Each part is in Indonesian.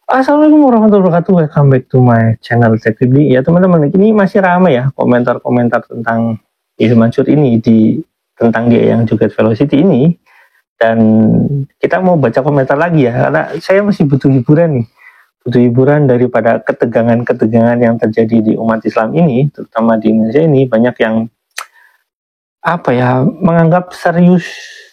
Assalamualaikum warahmatullahi wabarakatuh. Welcome back to my channel Tech Fibli. Ya teman-teman, ini masih ramai ya komentar-komentar tentang Yusuf Mansur ini tentang dia yang joget Velocity ini. Dan kita mau baca komentar lagi ya, karena saya masih butuh hiburan nih. Butuh hiburan daripada ketegangan-ketegangan yang terjadi di umat Islam ini, terutama di Indonesia ini. Banyak yang menganggap serius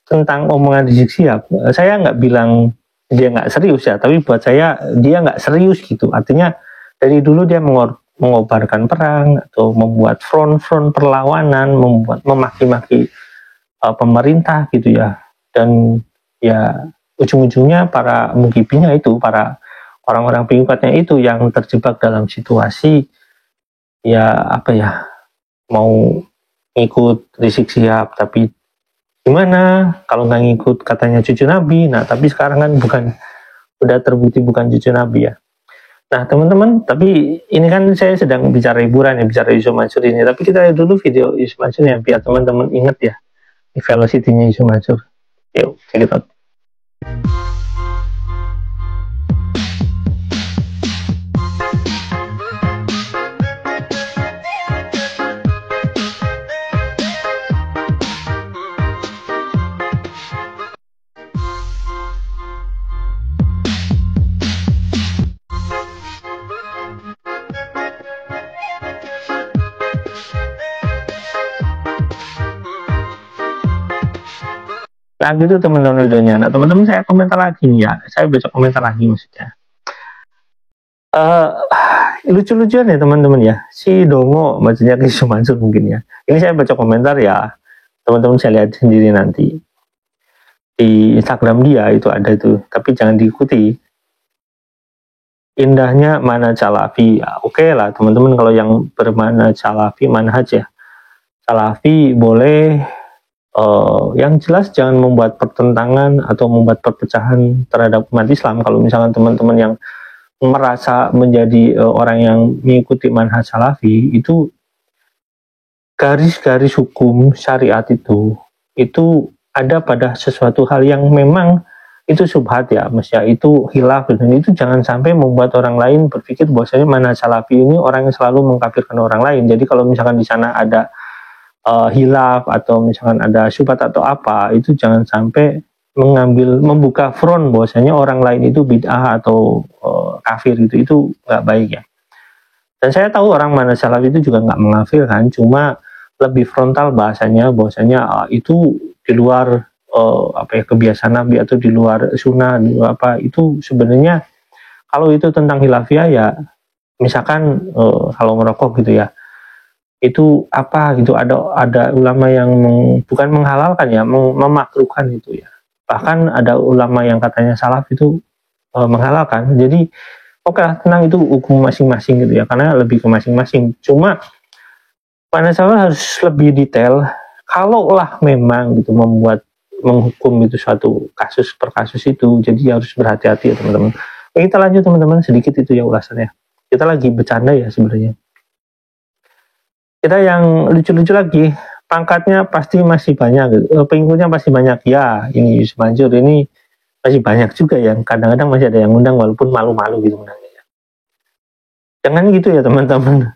tentang omongan Rizik Syihab. Saya nggak bilang dia nggak serius ya, tapi buat saya dia nggak serius gitu. Artinya dari dulu dia mengobarkan perang atau membuat front-front perlawanan, memaki-maki pemerintah gitu ya. Dan ya ujung-ujungnya para mukibinya itu, para orang-orang pengikutnya itu yang terjebak dalam situasi mau ngikut Rizik Syihab, tapi gimana kalau nggak ngikut katanya cucu Nabi. Nah tapi sekarang kan udah terbukti bukan cucu Nabi ya. Nah teman-teman, tapi ini kan saya sedang bicara hiburan ya, bicara Yusuf Mansur ini. Tapi kita lihat dulu video Yusuf Mansur ya, biar teman-teman inget ya Velocity-nya Yusuf Mansur. Yuk, check it out. Nah gitu teman-teman videonya. Nah teman-teman saya komentar lagi ya, saya baca komentar lagi maksudnya. Lucu-lucuan ya teman-teman ya, si Dongo maksudnya Yusuf Mansur mungkin ya. Ini saya baca komentar ya, teman-teman saya lihat sendiri nanti di Instagram dia itu ada itu, tapi jangan diikuti. Indahnya manhaj salafi ya, oke lah teman-teman, kalau yang bermanhaj salafi, manhaj ya salafi boleh. Yang jelas jangan membuat pertentangan atau membuat perpecahan terhadap umat Islam. Kalau misalkan teman-teman yang merasa menjadi orang yang mengikuti manhaj salafi, itu garis-garis hukum syariat itu ada pada sesuatu hal yang memang itu subhat ya, mestinya itu khilaf, dan itu jangan sampai membuat orang lain berpikir bahwasanya manhaj salafi ini orang yang selalu mengkafirkan orang lain. Jadi kalau misalkan di sana ada hilaf atau misalkan ada syubhat atau apa, itu jangan sampai membuka front bahwasanya orang lain itu bid'ah atau kafir itu nggak baik ya. Dan saya tahu orang mana salaf itu juga nggak mengafirkan, cuma lebih frontal bahwasanya itu di luar kebiasaan Nabi atau di luar sunnah, itu sebenarnya kalau itu tentang hilafiyah ya, misalkan kalau merokok gitu ya, itu gitu, ada ulama yang bukan menghalalkan ya, memakruhkan itu ya. Bahkan ada ulama yang katanya salaf itu menghalalkan. Jadi oke lah, tenang, itu hukum masing-masing gitu ya, karena lebih ke masing-masing. Cuma mana salah harus lebih detail. Kalaulah memang gitu menghukum itu suatu kasus per kasus itu, jadi harus berhati-hati ya teman-teman. Kita lanjut teman-teman, sedikit itu ya ulasannya. Kita lagi bercanda ya sebenarnya. Kita yang lucu-lucu lagi, pangkatnya pasti masih banyak gitu. Pengikutnya pasti banyak ya. Ini Yusuf Mansur ini masih banyak juga yang kadang-kadang masih ada yang undang walaupun malu-malu gitu undangnya. Jangan gitu ya teman-teman.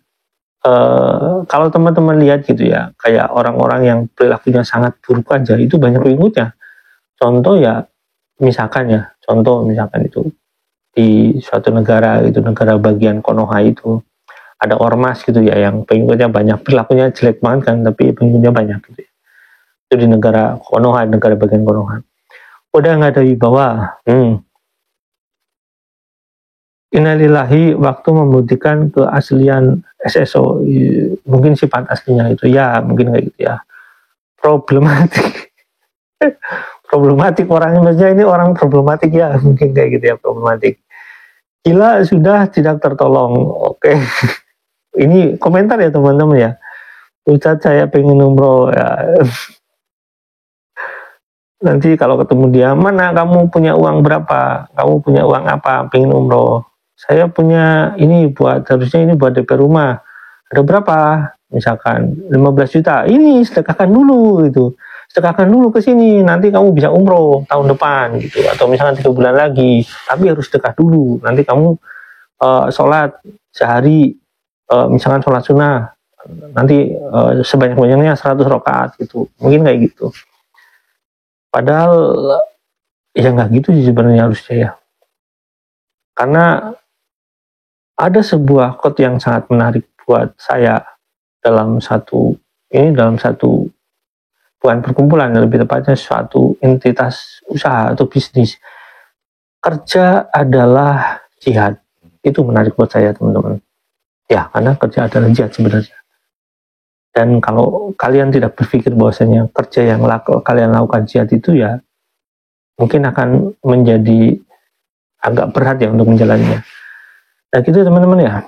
Kalau teman-teman lihat gitu ya, kayak orang-orang yang perilakunya sangat buruk aja itu banyak pengikutnya. Contoh misalkan itu di suatu negara itu, negara bagian Konoha itu ada ormas gitu ya yang pengikutnya banyak, perilakunya jelek banget kan, tapi pengikutnya banyak gitu ya. Itu di negara Konoha, negara bagian Konoha. Udah nggak ada wibawa. Innalillahi, waktu membuktikan keaslian SSO, mungkin sifat aslinya itu ya, mungkin kayak gitu ya. Problematik orangnya, maksudnya ini orang problematik ya, mungkin kayak gitu ya, problematik. Gila sudah tidak tertolong. Oke. Ini komentar ya teman-teman ya. Ustadz saya pengen umroh ya. Nanti kalau ketemu dia, mana kamu punya uang berapa? Kamu punya uang apa? Pengen umroh. Saya punya ini harusnya ini buat DP rumah. Ada berapa? Misalkan 15 juta. Ini sedekahkan dulu itu. sedekahkan dulu ke sini, nanti kamu bisa umroh tahun depan gitu, atau misalkan 3 bulan lagi, tapi harus sedekah dulu, nanti kamu sholat sehari, misalkan sholat sunnah, nanti sebanyak-banyaknya 100 rakaat gitu, mungkin kayak gitu. Padahal ya nggak gitu sih sebenarnya harusnya ya, karena ada sebuah quote yang sangat menarik buat saya dalam satu bukan perkumpulan, lebih tepatnya suatu entitas usaha atau bisnis. Kerja adalah jihad. Itu menarik buat saya, teman-teman. Ya, karena kerja adalah jihad sebenarnya. Dan kalau kalian tidak berpikir bahwasanya kerja yang kalian lakukan jihad itu ya mungkin akan menjadi agak berat ya untuk menjalannya. Nah gitu teman-teman ya.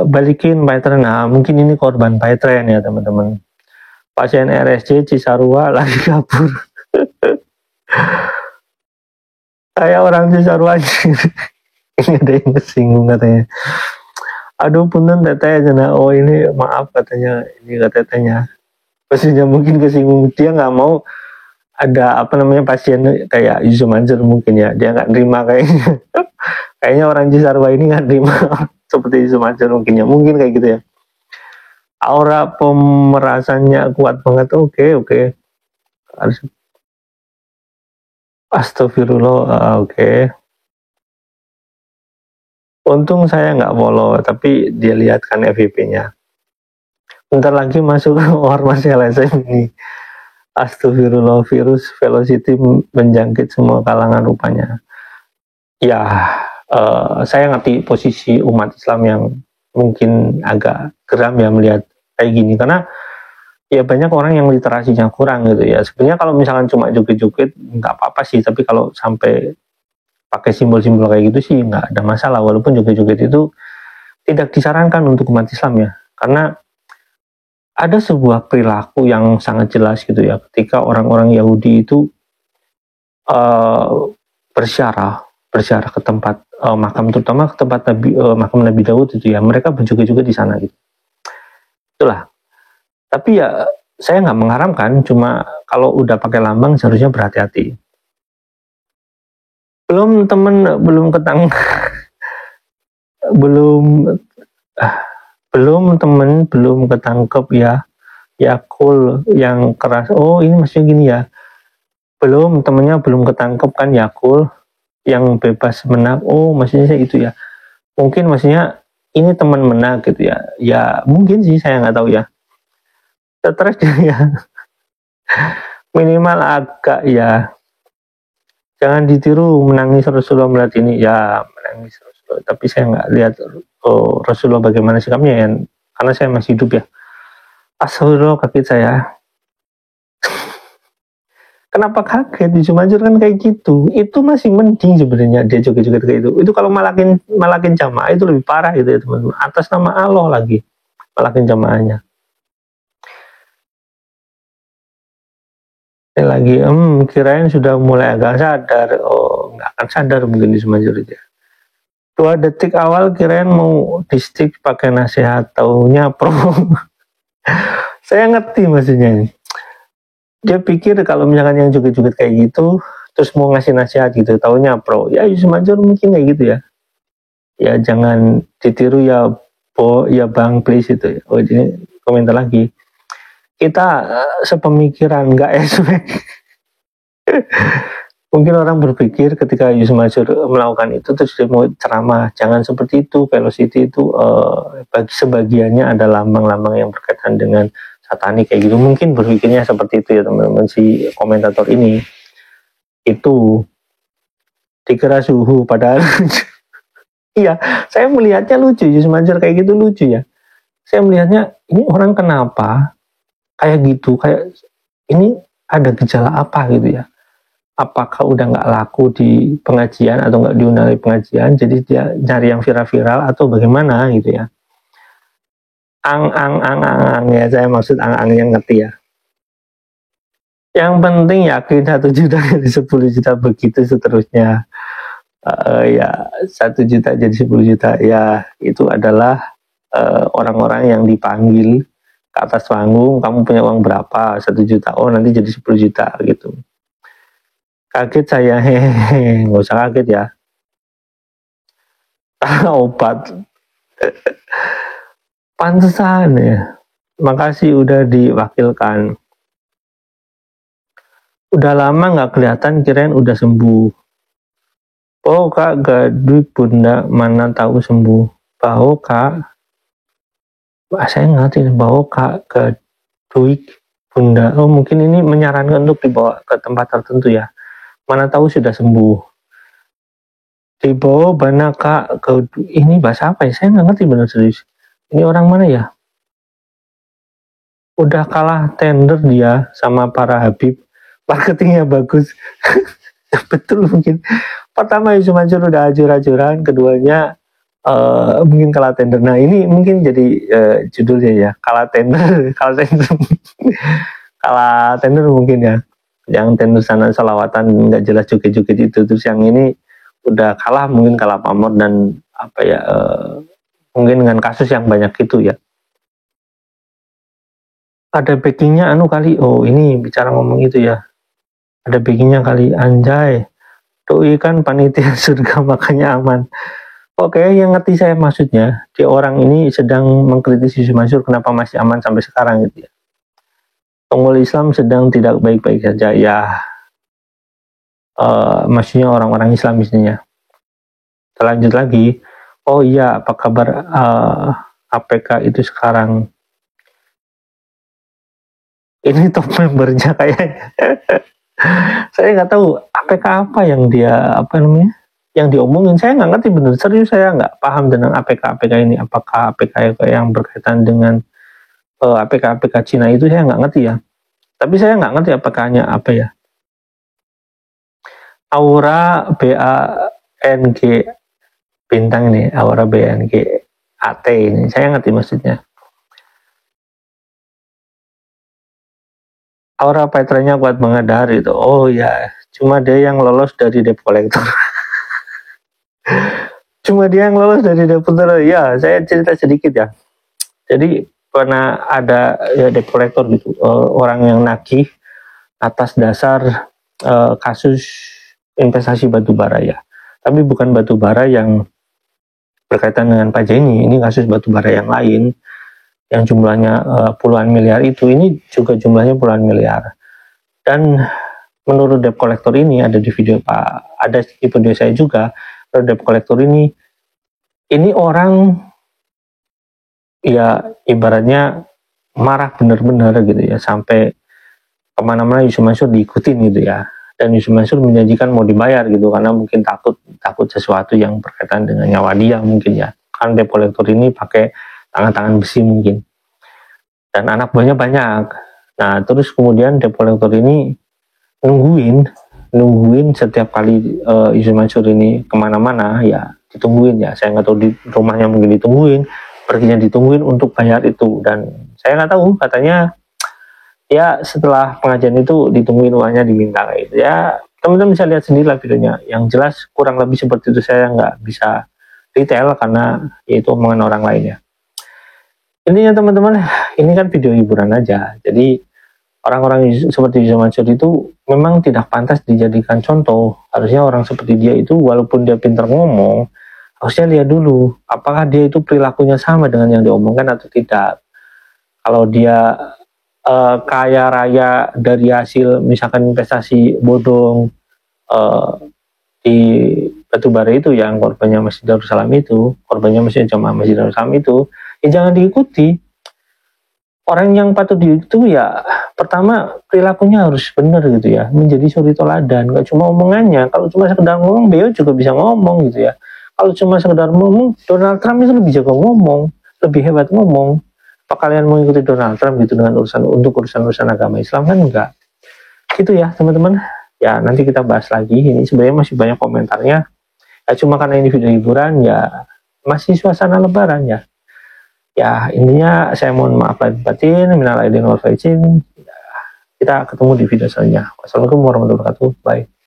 Balikin Python. Nah mungkin ini korban Python ya teman-teman. Pasien RSC Cisarua lagi kabur. Saya orang Cisarua. Ini ada yang kesinggung katanya. Aduh punten teteh jana. Oh ini maaf katanya. Ini katanya. Pastinya mungkin kesinggung. Dia nggak mau ada pasien kayak Yusuf Mansur mungkin ya. Dia nggak nerima kayaknya. Kayaknya orang Cisarua ini nggak nerima seperti Yusuf Mansur mungkin ya. Mungkin kayak gitu ya. Aura pemerasannya kuat banget. Oke. Astagfirullah. Oke. Untung saya nggak follow, tapi dia lihat kan FYP-nya. Bentar lagi masuk ormas LSM ini. Astagfirullah, virus velocity menjangkit semua kalangan rupanya. Ya, saya ngerti posisi umat Islam yang mungkin agak geram ya melihat kayak gini, karena ya banyak orang yang literasinya kurang gitu ya. Sebenarnya kalau misalkan cuma joget-joget nggak apa-apa sih, tapi kalau sampai pakai simbol-simbol kayak gitu sih nggak ada masalah, walaupun joget-joget itu tidak disarankan untuk umat Islam ya, karena ada sebuah perilaku yang sangat jelas gitu ya, ketika orang-orang Yahudi itu bersyarah ke tempat makam, terutama ke tempat makam Nabi Daud itu ya, mereka berjoget-joget di sana gitu. Itulah. Tapi ya saya nggak mengharamkan, cuma kalau udah pakai lambang seharusnya berhati-hati. Belum ketangkep ya Yakul yang keras. Oh ini maksudnya gini ya, temennya belum ketangkep kan Yakul yang bebas menak. Oh maksudnya itu ya, mungkin maksudnya ini teman menak gitu ya. Ya mungkin sih, saya nggak tahu ya. Stres ya. Minimal agak ya. Jangan ditiru menangis Rasulullah melihat ini ya, menangis Rasulullah. Tapi saya nggak lihat Rasulullah bagaimana sikapnya ya, karena saya masih hidup ya. Astagfirullah, kaget saya. Kenapa kaget? Yusuf Mansur kan kayak gitu. Itu masih mending sebenarnya dia joget-joget kayak itu. Itu kalau malakin jamaah itu lebih parah gitu ya teman-teman. Atas nama Allah lagi malakin jamaahnya. Ini lagi kirain sudah mulai agak sadar. Oh nggak akan sadar mungkin Yusuf Mansur itu ya. 2 detik awal kirain mau di stick pakai nasihat, taunya pro. Saya ngerti maksudnya ini. Dia pikir kalau misalkan yang joget-joget kayak gitu terus mau ngasih nasihat gitu, taunya pro. Ya Yusuf Mansur mungkin kayak gitu ya. Ya jangan ditiru ya bang please itu ya. Oh ini komentar lagi. Kita sepemikiran nggak Mungkin orang berpikir ketika Yusuf Mansur melakukan itu terus dia mau ceramah, jangan seperti itu. Velocity itu bagi sebagiannya ada lambang-lambang yang berkaitan dengan satanik kayak gitu. Mungkin berpikirnya seperti itu ya teman-teman, si komentator ini. Itu dikira suhu padahal iya, saya melihatnya lucu. Yusuf Mansur kayak gitu lucu ya. Saya melihatnya ini orang kenapa kayak gitu, kayak ini ada gejala apa gitu ya. Apakah udah nggak laku di pengajian atau nggak diundang di pengajian, jadi dia cari yang viral-viral atau bagaimana gitu ya. Ang ya, saya maksud ang yang ngerti ya. Yang penting yakin 1 juta jadi 10 juta begitu seterusnya. Ya 1 juta jadi 10 juta ya, itu adalah orang-orang yang dipanggil ke atas panggung, kamu punya uang berapa, 1 juta, oh nanti jadi 10 juta gitu. Kaget saya, hehehe, nggak usah kaget ya. Obat, pantesan ya. Makasih udah diwakilkan. Udah lama nggak kelihatan, kirain udah sembuh. Oh kak, gak duit bunda, mana tahu sembuh. Bau kak, saya ngerti bau kak, gak duit bunda. Oh mungkin ini menyarankan untuk dibawa ke tempat tertentu ya. Mana tahu sudah sembuh. Dibawa mana kak, ke ini bahasa apa ya? Saya nggak ngerti benar serius. Ini orang mana ya? Udah kalah tender dia sama para Habib. Marketingnya bagus. Betul mungkin. Pertama Yusuf Mansur udah acur-acuran, keduanya mungkin kalah tender. Nah ini mungkin jadi judulnya ya, kalah tender, kalah tender, kalah tender mungkin ya. Yang tender sana selawatan nggak jelas joget-joget itu, terus yang ini udah kalah, mungkin kalah pamor dan apa ya, mungkin dengan kasus yang banyak itu ya. Ada backingnya anu kali, oh ini bicara ngomong itu ya, ada backingnya kali, anjay. Doi kan panitia surga makanya aman. Oke, yang ngerti saya maksudnya, di orang ini sedang mengkritisi Yusuf Mansur kenapa masih aman sampai sekarang gitu ya. Tunggul Islam sedang tidak baik-baik saja ya. Maksudnya orang-orang Islam misalnya. Lanjut lagi, oh iya apa kabar APK itu sekarang? Ini top membernya kayaknya. Saya nggak tahu APK apa yang dia apa namanya yang diomongin. Saya nggak ngerti bener, serius saya nggak paham tentang APK ini. Apakah APK yang berkaitan dengan APK Cina itu, saya nggak ngerti ya. Tapi saya nggak ngerti apakahnya apa ya. Aura BANG bintang ini, Aura BNG AT ini, saya ngerti maksudnya. Aura Petranya kuat mengadar itu. Oh ya, cuma dia yang lolos dari debt collector. Cuma dia yang lolos dari debt collector. Ya, saya cerita sedikit ya. Jadi pernah ada ya debt collector gitu, orang yang nagih atas dasar kasus investasi batubara ya. Tapi bukan batubara yang berkaitan dengan Pak Jenny, ini kasus batubara yang lain yang jumlahnya puluhan miliar itu, ini juga jumlahnya puluhan miliar. Dan menurut debt collector ini, ada di video saya juga, debt collector ini orang ya ibaratnya marah benar-benar gitu ya, sampai kemana-mana Yusuf Mansur diikutin gitu ya. Dan Yusuf Mansur menjanjikan mau dibayar gitu, karena mungkin takut sesuatu yang berkaitan dengan nyawa dia mungkin ya. Kan debt collector ini pakai tangan-tangan besi mungkin, dan anak buahnya banyak. Nah terus kemudian debt collector ini nungguin setiap kali Yusuf Mansur ini kemana-mana ya, ditungguin ya. Saya nggak tahu di rumahnya mungkin ditungguin, perginya ditungguin untuk bayar itu. Dan saya nggak tahu, katanya ya setelah pengajian itu ditungguin uangnya diminta kayak gitu ya. Teman-teman bisa lihat sendiri lah videonya, yang jelas kurang lebih seperti itu. Saya nggak bisa detail karena ya itu omongan orang lain ya. Intinya teman-teman, ini kan video hiburan aja. Jadi orang-orang seperti Yusuf Mansur itu memang tidak pantas dijadikan contoh. Harusnya orang seperti dia itu, walaupun dia pintar ngomong, harusnya lihat dulu apakah dia itu perilakunya sama dengan yang diomongkan atau tidak. Kalau dia kaya raya dari hasil misalkan investasi bodong di batubara itu, yang korbannya Masjid Darussalam itu, korbannya jamaah Masjid Darussalam itu, ya jangan diikuti. Orang yang patut diikuti ya pertama perilakunya harus benar gitu ya, menjadi suri toladan, gak cuma omongannya. Kalau cuma sekedar ngomong, beliau juga bisa ngomong gitu ya. Kalau cuma sekedar ngomong, Donald Trump itu lebih jago ngomong, lebih hebat ngomong. Apa kalian mau ikuti Donald Trump gitu dengan urusan agama Islam? Kan enggak. Gitu ya teman-teman. Ya nanti kita bahas lagi. Ini sebenarnya masih banyak komentarnya. Ya cuma karena ini video hiburan ya, masih suasana lebaran ya. Ya intinya saya mohon maaf lahir batin, minal aidin wal faizin. Kita ketemu di video selanjutnya. Wassalamualaikum warahmatullahi wabarakatuh. Bye.